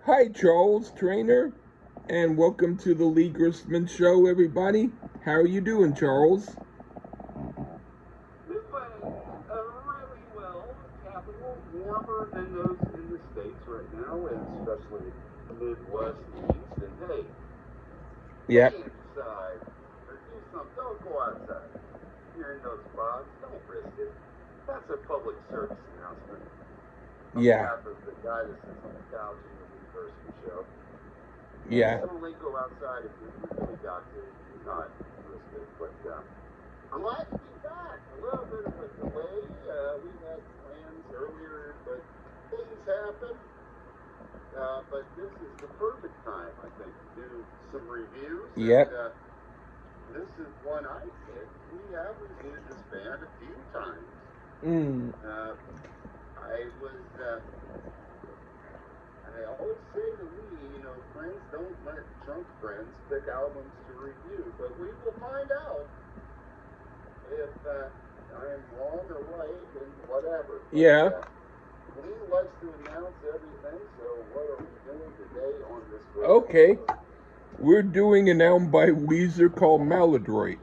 Hi, Charles, Traynor, and welcome to the Lee Grisman Show, everybody. How are you doing, Charles? Doing really well. Capital warmer than those in the States right now, and especially the Midwest and East. And hey, Yep. stay inside or do something. Don't go outside. You're in those spots. Don't risk it. That's a public service announcement on Yeah. behalf of the guy that sits on the couch in the Lee Grisman Show. Yeah. Only go outside if you really got to. Do not risk it. But I'm glad to be back. A little bit of a delay. We had plans earlier, but things happen. But this is the perfect time, I think, to do some reviews. Yep. And this is one I did. We have reviewed this band a few times. I always say to Lee, friends don't let drunk friends pick albums to review, but we will find out if I am wrong or right and whatever. Yeah. Lee likes to announce everything, so what are we doing today on this great Okay. episode? We're doing an album by Weezer called Maladroit.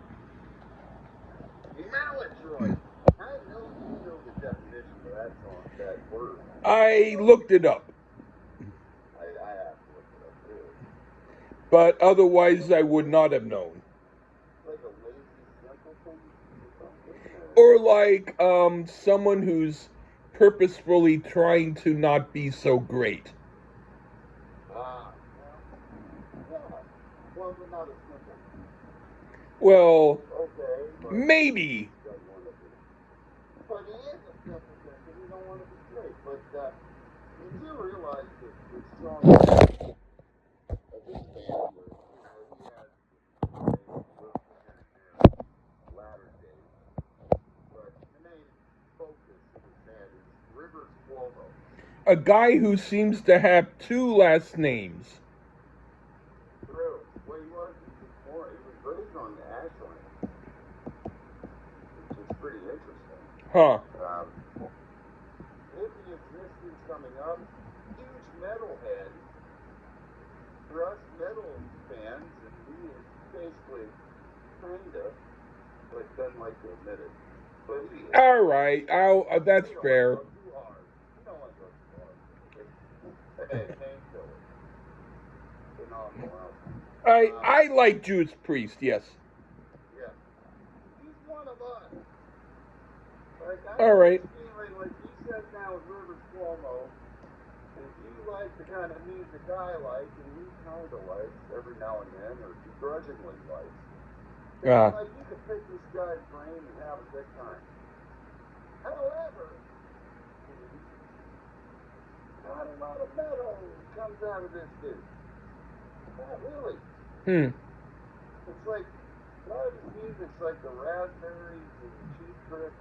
Maladroit. I know you know the definition of that song, that word. I looked it up, I have to look it up too. but otherwise I would not have known. Like a lazy simpleton or something? Or like someone who's purposefully trying to not be so great. Yeah. Well, but not a simpleton. Well, Okay, but maybe. doesn't want to be. But he is a simpleton because he don't want to be great. But you do realize that the song of this band, where he has latter days, but the main focus of his band is Rivers Cuomo. A guy who seems to have two last names. True. Well, he was raised on the Ashland, which is pretty interesting. Huh. Hippie existence coming up. Huge metalhead. For us metal fans, and he is basically kinda, but doesn't like to admit it. But he is. All right. That's fair. Go too hard. You don't want to go too hard. Hey, painkiller. Phenomenal album. I like Judas Priest. Yes. Yeah. He's one of us. All right. Feeling like he says now with Rivers Cuomo, if you like the kind of music I like, and he kind of likes every now and then, or begrudgingly likes, then like you could pick this guy's brain and have a good time. However, not a lot of metal comes out of this dude. Not really. It's like a lot of his music's like the Raspberries and Cheap Trick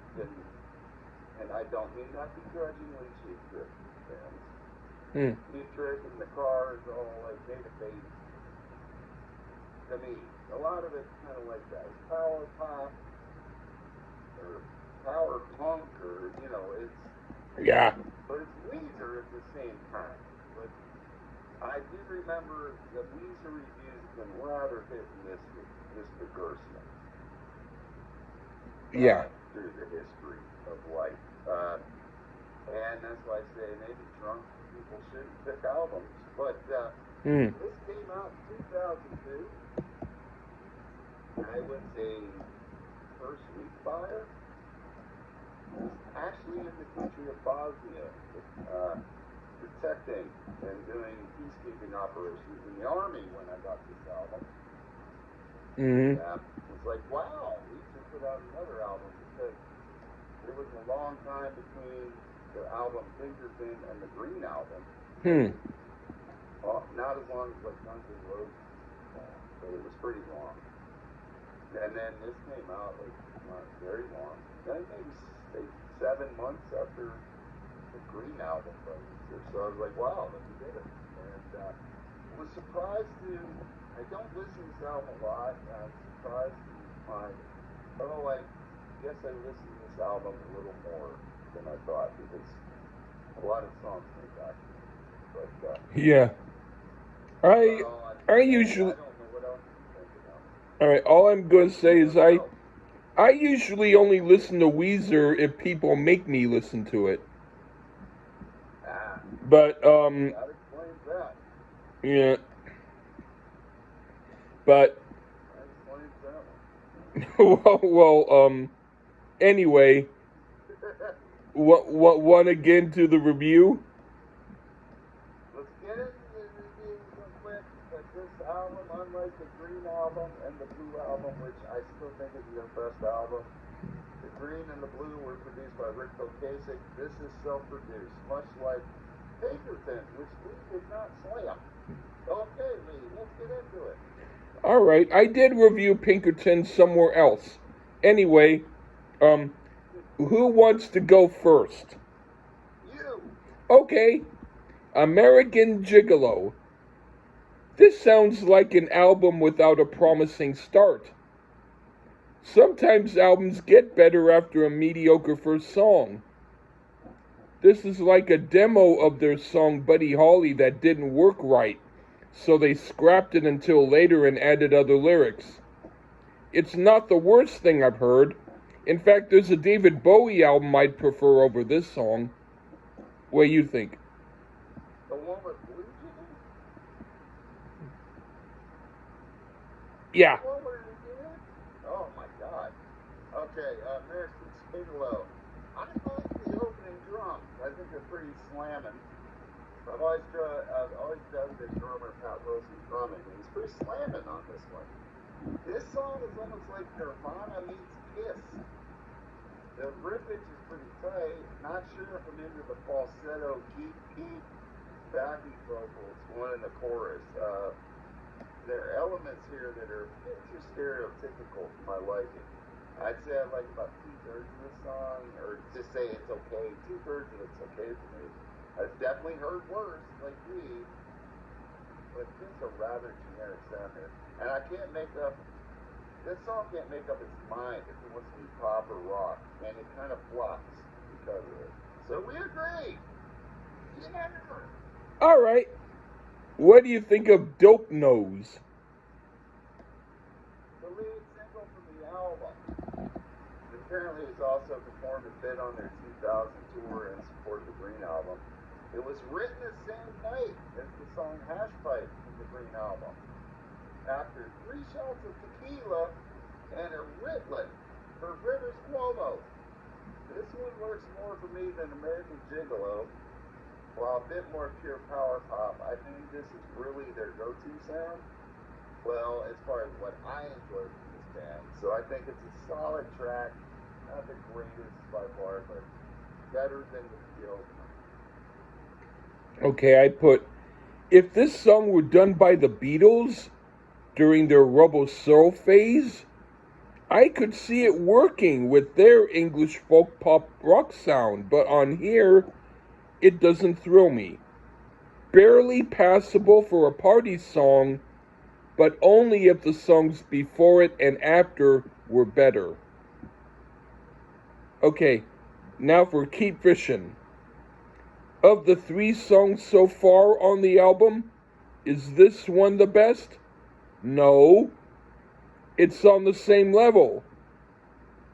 and I don't mean that begrudgingly, Cheap Trick fans. Cheap Trick and the Cars all like Data Baby. To me, a lot of it's kind of like that. It's power pop or power punk or it's. Yeah. But it's Weezer at the same time. But I do remember that Weezer reviews have been rather hit and miss with Mr. Gerstmann. Yeah. Through the history of life. And that's why I say maybe drunk people shouldn't pick albums. But this came out in 2002. I was a first week buyer. Actually in the country of Bosnia, protecting and doing peacekeeping operations in the army when I got this album. It's like, wow, we should put out another album because there was a long time between the album Pinkerton and the Green album. Well, not as long as like Guns N' Roses, but it was pretty long. And then this came out like not very long. Then maybe 7 months after the Green album by Weezer. So I was like, wow, look, we did it. And was surprised to. I don't listen to this album a lot. I'm surprised to find. Although I guess I listened to this album a little more than I thought because a lot of songs came back to me. But Yeah. I Well, I I usually don't know what else you think about. all right. All I'm going to say is Yourself. I usually only listen to Weezer if people make me listen to it. Ah, But that explains that. yeah. But That explains that well, anyway, one. what want to get into the review? Let's get into the reviews real quick, because this album, unlike the Green album and the Blue album, which I still think is their best album, the Green and the Blue were produced by Rick Ocasek. This is self-produced, much like Pinkerton, which Lee did not slam. Okay, Lee, let's get into it. All right, I did review Pinkerton somewhere else. Anyway, who wants to go first? You! Okay, American Gigolo. This sounds like an album without a promising start. Sometimes albums get better after a mediocre first song. This is like a demo of their song Buddy Holly that didn't work right, so they scrapped it until later and added other lyrics. It's not the worst thing I've heard. In fact, there's a David Bowie album I'd prefer over this song. What do you think? The one with Blue Jeans? Yeah. The one where he did? Oh my god. Okay, American Gigolo. I like the opening drums. I think they're pretty slamming. I've always done the drummer Pat Wilson drumming, and he's pretty slamming on this one. This song is almost like Nirvana meets Kiss. The riffage is pretty tight. Not sure if I'm into the falsetto, deep backing vocals, one in the chorus. There are elements here that are a bit too stereotypical for my liking. I'd say I like about 2/3 of the song, or just say it's okay. 2/3 of it's okay for me. I've definitely heard worse, like me, but it's a rather generic sound here. And I can't make up, this song can't make up its mind if it wants to be pop or rock, and it kind of flops because of it. So we agree. Yeah. All right. What do you think of Dope Nose? The lead single from the album. Apparently, it's also performed a bit on their 2000 tour in support of the Green album. It was written the same night as the song Hash Pipe from the Green album. After 3 shots of tequila and a Ritalin for Rivers Cuomo. This one works more for me than American Gigolo. While a bit more pure power pop, I think this is really their go-to sound. Well, as far as what I enjoy from this band. So I think it's a solid track. Not the greatest by far, but better than the opener. Okay, I put, if this song were done by the Beatles during their Rubble Soul phase, I could see it working with their English folk pop rock sound, but on here, it doesn't thrill me. Barely passable for a party song, but only if the songs before it and after were better. Okay, now for Keep Fishin'. Of the 3 songs so far on the album, is this one the best? No. It's on the same level.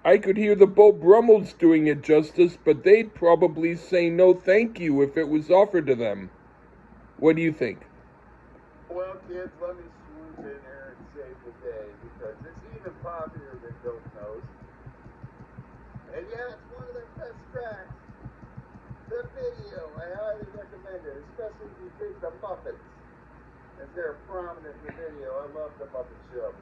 I could hear the Beau Brummels doing it justice, but they'd probably say no thank you if it was offered to them. What do you think? Well, kids, let me swoop in here and save the day, because it's even poppier than Dope Nose. And yeah, it's one of their best tracks. The video, I highly recommend it, especially if you dig the Muppets, as they're prominent in the video. I love the Muppet Show.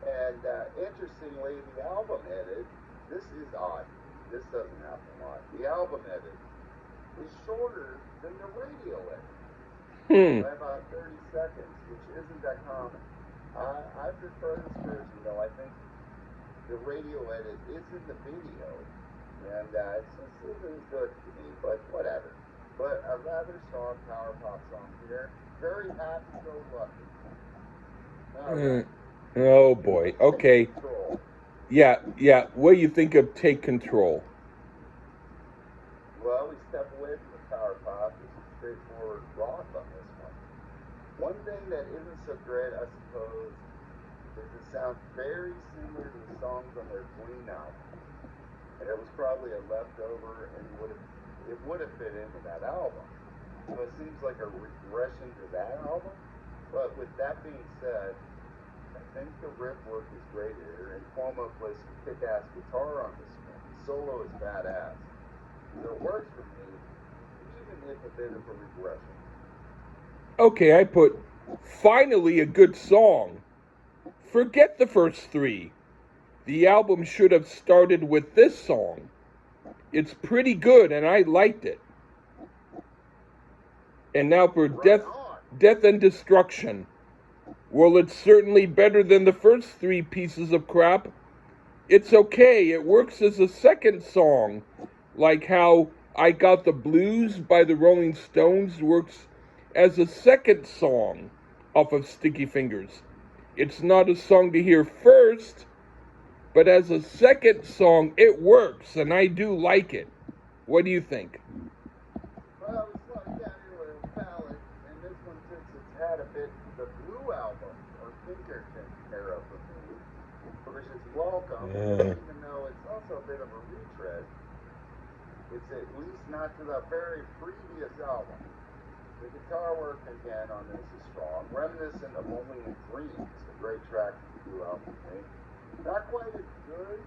And interestingly, the album edit, this is odd. This doesn't happen a lot. The album edit is shorter than the radio edit. By about 30 seconds, which isn't that common. I prefer this version, though. I think the radio edit is in the video, and it just isn't good to me, but whatever. But a rather strong power pop song here. Very happy-go-lucky. Right. Oh boy. Okay. Control. Yeah. What do you think of Take Control? Well, we step away from the power pop. This is straightforward rock on this one. One thing that isn't so great, I suppose, is it sounds very similar to the songs on their Green album. And it was probably a leftover, and it would have fit into that album. So it seems like a regression to that album. But with that being said, I think the riff work is great here, and Cuomo plays some kick-ass guitar on this one. The solo is badass. So it works for me, even if a bit of a regression. Okay, I put finally a good song. Forget the first three. The album should have started with this song. It's pretty good and I liked it. And now for Death and Destruction. Well, it's certainly better than the first three pieces of crap. It's okay, it works as a second song, like how I Got the Blues by the Rolling Stones works as a second song off of Sticky Fingers. It's not a song to hear first, but as a second song, it works, and I do like it. What do you think? Well, it's like down here with a ballad, and this one takes its hat a bit to the Blue album, or Pinkerton era for me, which is welcome, even though it's also a bit of a retread. It's at least not to the very previous album. The guitar work again on this is strong, reminiscent of Only in Dreams, a great track from the Blue album for me. Not quite as good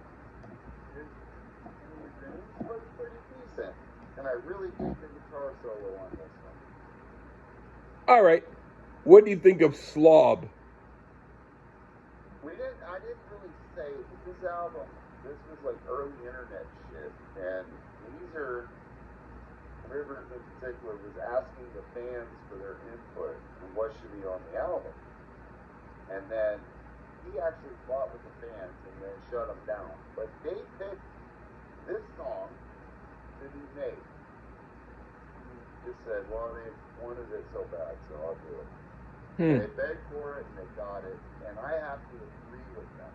as Only in Dreams, but it's pretty decent. And I really dig the guitar solo on this one. All right. What do you think of Slob? I didn't really say, but this album, this was like early internet shit. And Weezer, Rivers in particular, was asking the fans for their input on what should be on the album. And then he actually fought with the fans and then shut them down. But they picked this song to be made. He just said, well, they wanted it so bad, so I'll do it. They begged for it and they got it, and I have to agree with them.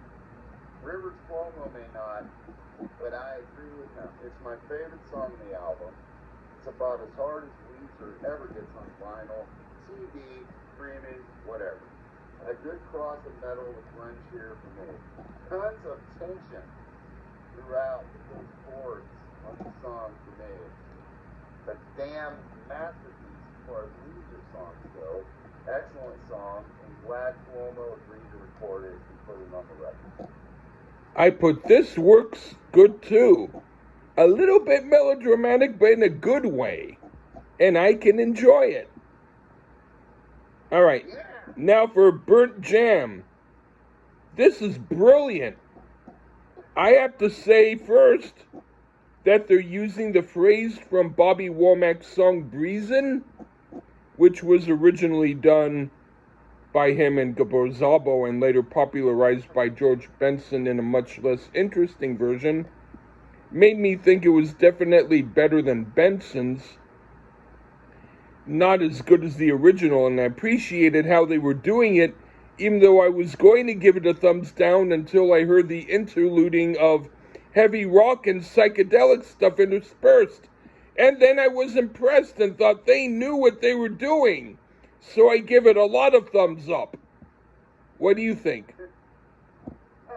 Rivers Cuomo may not, but I agree with them. It's my favorite song on the album. It's about as hard as Weezer ever gets on vinyl, CD, streaming, whatever. A good cross of metal with grunge here for me. Tons of tension throughout those chords on the song for me. A damn masterpiece as far as Weezer songs go. Excellent song, and glad Cuomo agreed to record it and put it on the record. I put this works good too. A little bit melodramatic, but in a good way. And I can enjoy it. All right, now for Burnt Jam. This is brilliant. I have to say first that they're using the phrase from Bobby Womack's song Breezin', which was originally done by him and Gabor Szabo and later popularized by George Benson in a much less interesting version, made me think it was definitely better than Benson's. Not as good as the original, and I appreciated how they were doing it, even though I was going to give it a thumbs down until I heard the interluding of heavy rock and psychedelic stuff interspersed. And then I was impressed and thought they knew what they were doing. So I give it a lot of thumbs up. What do you think? I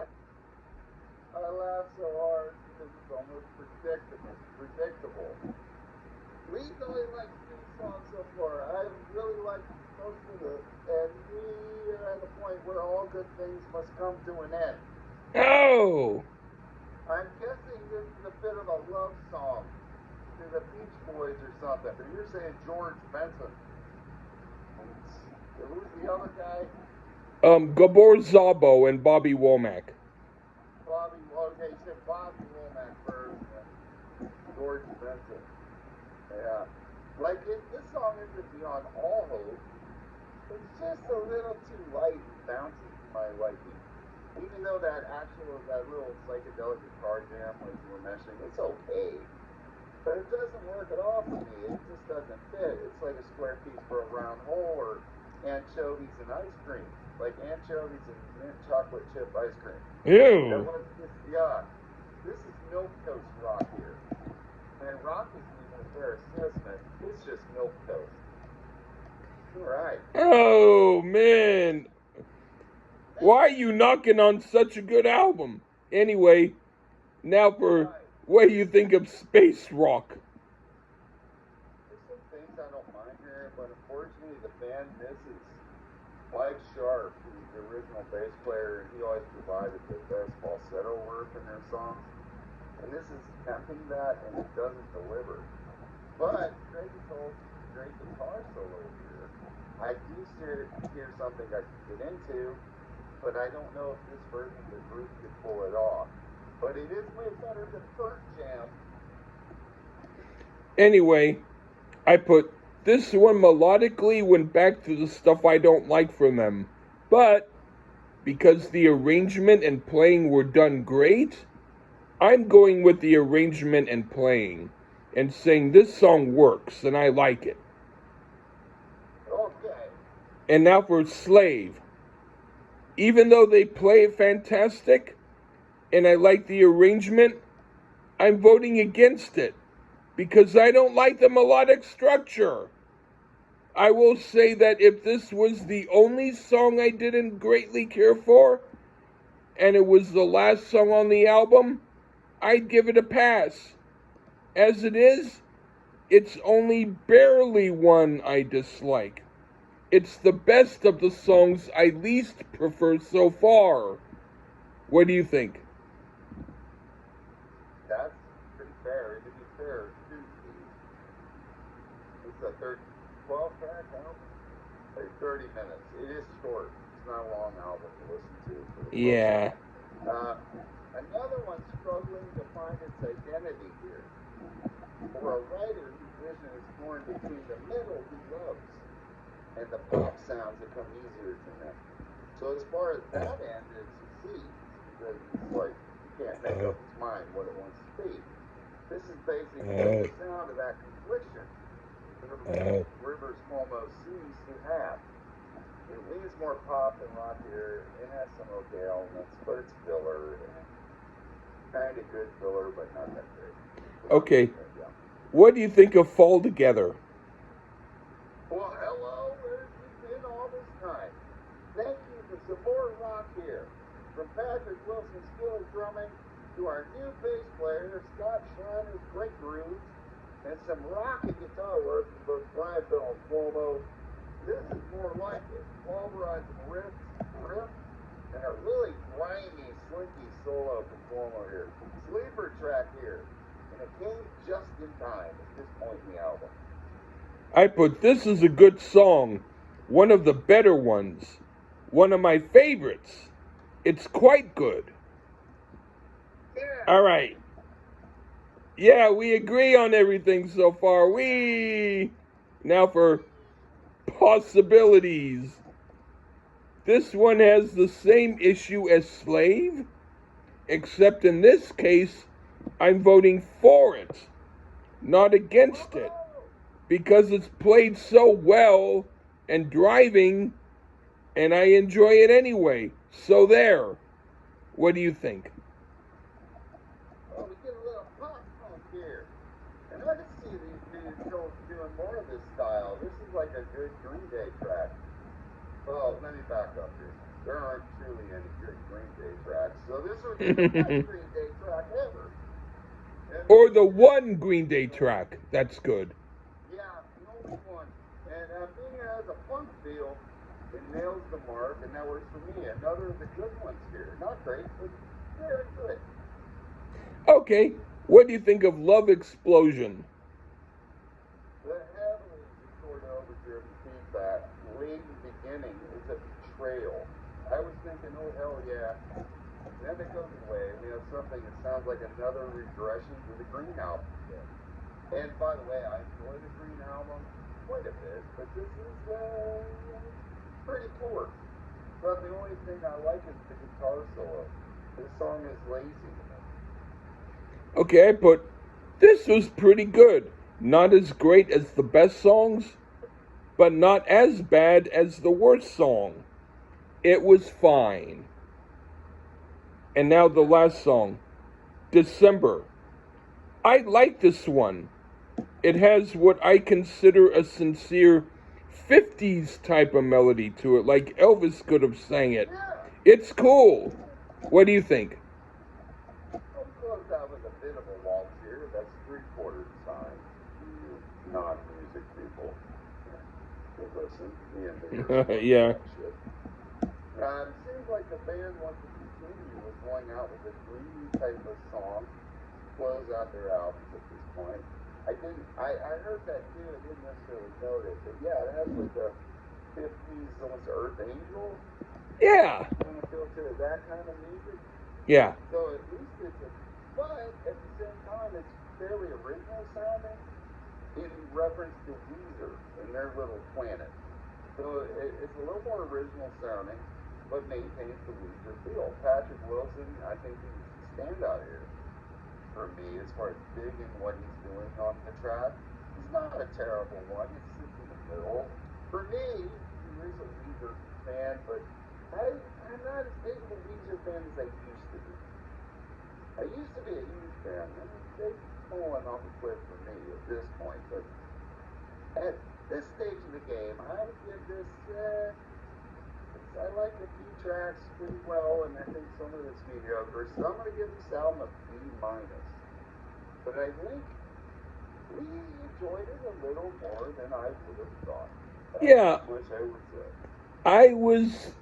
laugh so hard because it's almost predictable. Lee's only liked 2 songs so far. I really liked most of it. And we are at the point where all good things must come to an end. Oh! I'm guessing this is a bit of a love song to the Beach Boys or something, but you're saying George Benson. Who's the other guy? Gabor Szabo and Bobby Womack. Okay, you said Bobby Womack first, and George Benson. Yeah. Like, this song isn't beyond all hope. It's just a little too light and bouncy for my liking. Even though that little psychedelic guitar jam like you were mentioning, it's okay. But it doesn't work at all for me. It just doesn't fit. It's like a square piece for a round hole, or anchovies and ice cream. Like anchovies and mint chocolate chip ice cream. Ew. This is milquetoast rock here. And rock is even a fair assessment. It's just milquetoast. So Right. Oh, man. Why are you knocking on such a good album? Anyway, now for what do you think of space rock? There's some things I don't mind hearing, but unfortunately the band misses Mike Sharp, who's the original bass player, and he always provided the best falsetto work in their songs. And this is attempting that, and it doesn't deliver. But Craig told great guitar solo here. I do hear something I can get into, but I don't know if this version of the group could pull it off. But it is way better than First Jam. Anyway, I put this one melodically went back to the stuff I don't like from them. But because the arrangement and playing were done great, I'm going with the arrangement and playing and saying this song works and I like it. Okay. And now for Slave. Even though they play it fantastic and I like the arrangement, I'm voting against it because I don't like the melodic structure. I will say that if this was the only song I didn't greatly care for, and it was the last song on the album, I'd give it a pass. As it is, it's only barely one I dislike. It's the best of the songs I least prefer so far. What do you think? That's pretty fair. To be fair, it's a 12-track album. 30 minutes. It is short. It's not a long album to listen to. Yeah. Another one struggling to find its identity here. For a writer whose vision is torn between the metal he loves and the pop sounds that come easier to him. So as far as that end, it succeeds because it's like you can't make up its mind what it wants to be. This is basically the sound of that confliction that Rivers almost seems to have. It leans more pop and rock here. It has some okay elements, but it's filler. Kind of good filler, but not that great. Okay. What do you think of Fall Together? Well, hello. Where's you been all this time? Thank you for some more rock here. From Patrick Wilson's skilled drumming to our new bass player, Scott Schreiner's great grooves, and some rocky guitar work from both Brian Bell and Cuomo. This is more like it. Pulverizing riff, and a really grimy, slinky solo from Cuomo here. Sleeper track here. And it came just in time at this point in the album. I put this is a good song. One of the better ones. One of my favorites. It's quite good. Yeah. All right. Yeah, we agree on everything so far. Now for possibilities. This one has the same issue as Slave, except in this case, I'm voting for it, not against it, because it's played so well and driving, and I enjoy it anyway. So there. What do you think? Well, we get a little pop punk here. And I can see these dudes doing more of this style. This is like a good Green Day track. Well, let me back up here. There aren't truly any good Green Day tracks. So this would be the best Green Day track ever. Or the one Green Day track. That's good. Yeah, the only one. And being it has a funk feel, it nails the mark, and that works for me. Another of the good ones here. Not great, but very good. Okay, what do you think of Love Explosion? The heavily recorded overture of the feedback, late in the beginning, is a betrayal. I was thinking, oh hell yeah. Then it goes away. We have something that sounds like another regression to the Green album. And by the way, I enjoy the Green album quite a bit, but this is pretty poor. But the only thing I like is the guitar solo. This song is lazy to me. Okay, I put this was pretty good. Not as great as the best songs, but not as bad as the worst song. It was fine. And now the last song, December. I like this one. It has what I consider a sincere 50s type of melody to it, like Elvis could have sang it. Yeah. It's cool. What do you think? I'll close out with a bit of a waltz here. That's 3/4 time. You non-music people will listen. Yeah. It seems like the band wants to continue with going out with a dreamy type of song to close out their albums at this point. I heard that too. I didn't necessarily notice it. Yeah, it has like a 50s almost Earth Angel. Yeah. Kind of feel to that kind of music. Yeah. So at least but at the same time, it's fairly original sounding in reference to Weezer and their little planet. So it's a little more original sounding, but maintains the Weezer feel. Patrick Wilson, I think he's the standout here for me as far as big in what he's doing on the track. He's not a terrible one. He sits in the middle. For me, he is a Weezer fan, but I'm not as big of a Weezer fan as I used to be. I used to be a huge fan. I mean, they've fallen off a cliff for me at this point, but at this stage of the game, I would give this, I like the few tracks pretty well, and I think some of it's mediocre, so I'm going to give this album a B-. But I think we enjoyed it a little more than I would have thought. Yeah. Which I would say. I was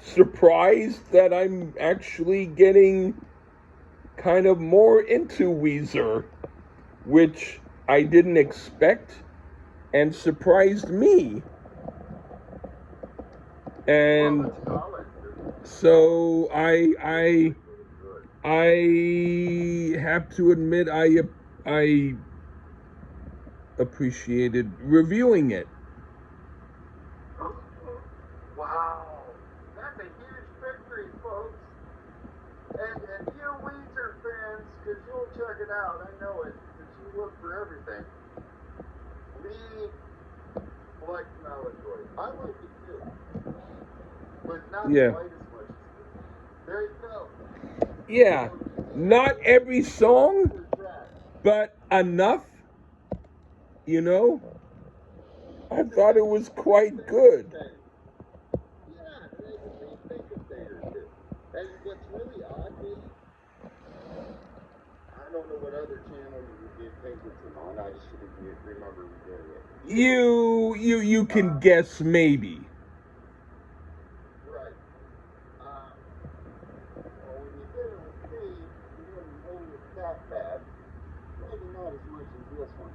surprised that I'm actually getting kind of more into Weezer, which I didn't expect and surprised me. And so I have to admit I appreciated reviewing it. Wow, that's a huge victory, folks. And you Weezer fans, because you'll check it out, I know it, because you look for everything. We like Maladroit. I like it too, but not Yeah. quite as much as you. There you go. Yeah, not every song, but enough, you know. I thought it was quite good. Yeah, they think a thing or two. And what's really odd is, I don't know what other channel you think it's on. I just didn't remember doing it. You can guess maybe. Right. Well, when you did it with me, you didn't hold it that bad. Maybe not as much as this one.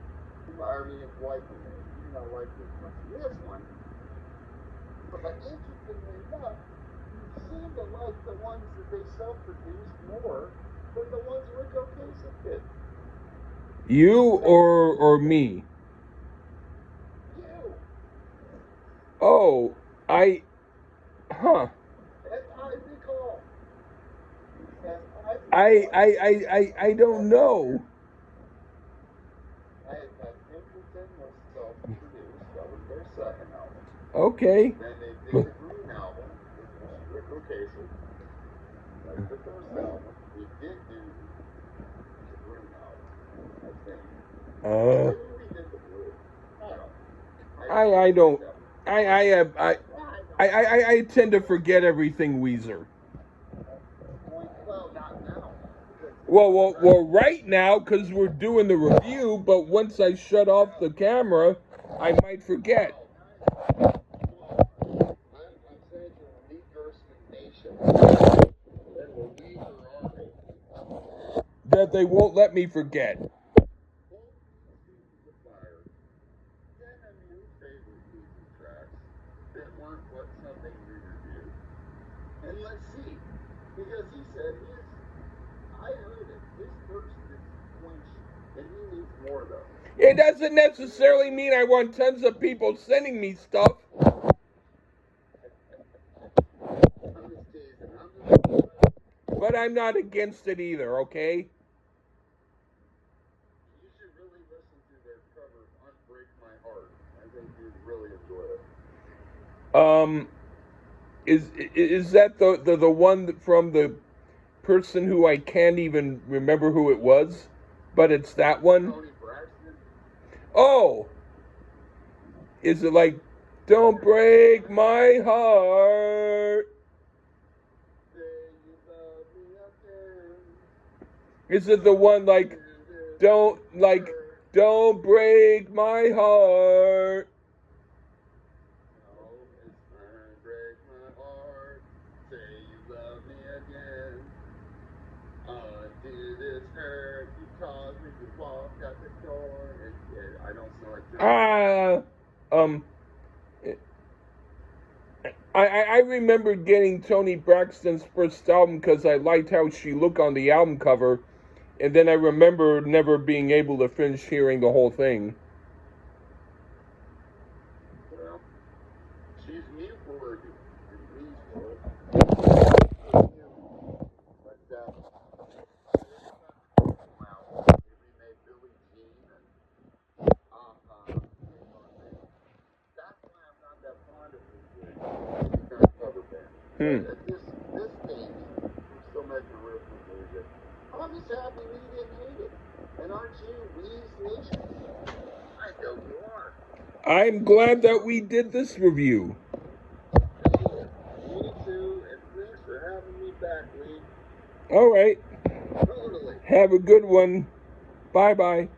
I mean, it's liking it. You don't like it as much as this one. But interestingly enough, you seem to like the ones that they self-produced more than the ones Rick Ocasek did. You or me? You. Oh, huh. As I recall. I don't know. Pinkerton was self-produced. That was their second album. Okay. Then they did the Green album, which was Rick Ocasek. That's the first album. We did do the Green album, I think. Maybe we did the Blue. I don't. I tend to forget everything Weezer. Well, not now. Well, right now, because we're doing the review, but once I shut off the camera, I might forget. I'm saying to the Weezer Nation and the Weezer Army That they won't let me forget. that weren't what something we reviewed. And let's see, because he said I heard it, his thirst is quenched, and he needs more though. It doesn't necessarily mean I want tons of people sending me stuff. But I'm not against it either, okay? You should really listen to their cover of Unbreak My Heart. I think you'd really enjoy it. Is that the one from the person who I can't even remember who it was? But it's that one? Tony Braxton? Oh! Is it like Don't break my heart. Is it the one like, don't break my heart? No, it's gonna break my heart. Say you love me again. Undo this hurt because we just walked out the door. I don't sound like I remember getting Toni Braxton's first album because I liked how she looked on the album cover, and then I remember never being able to finish hearing the whole thing. Well, she's mute worthy in these world. But wow, they remade Billie Jean and that's why I'm not that fond of Weezer kind of cover band. At this stage, we're still making original music. I'm just happy we didn't hate it. And aren't you, Weezer Nation? I know you are. I'm glad that we did this review. Cool. Me too, and thanks for having me back, Lee. All right. Totally. Have a good one. Bye-bye.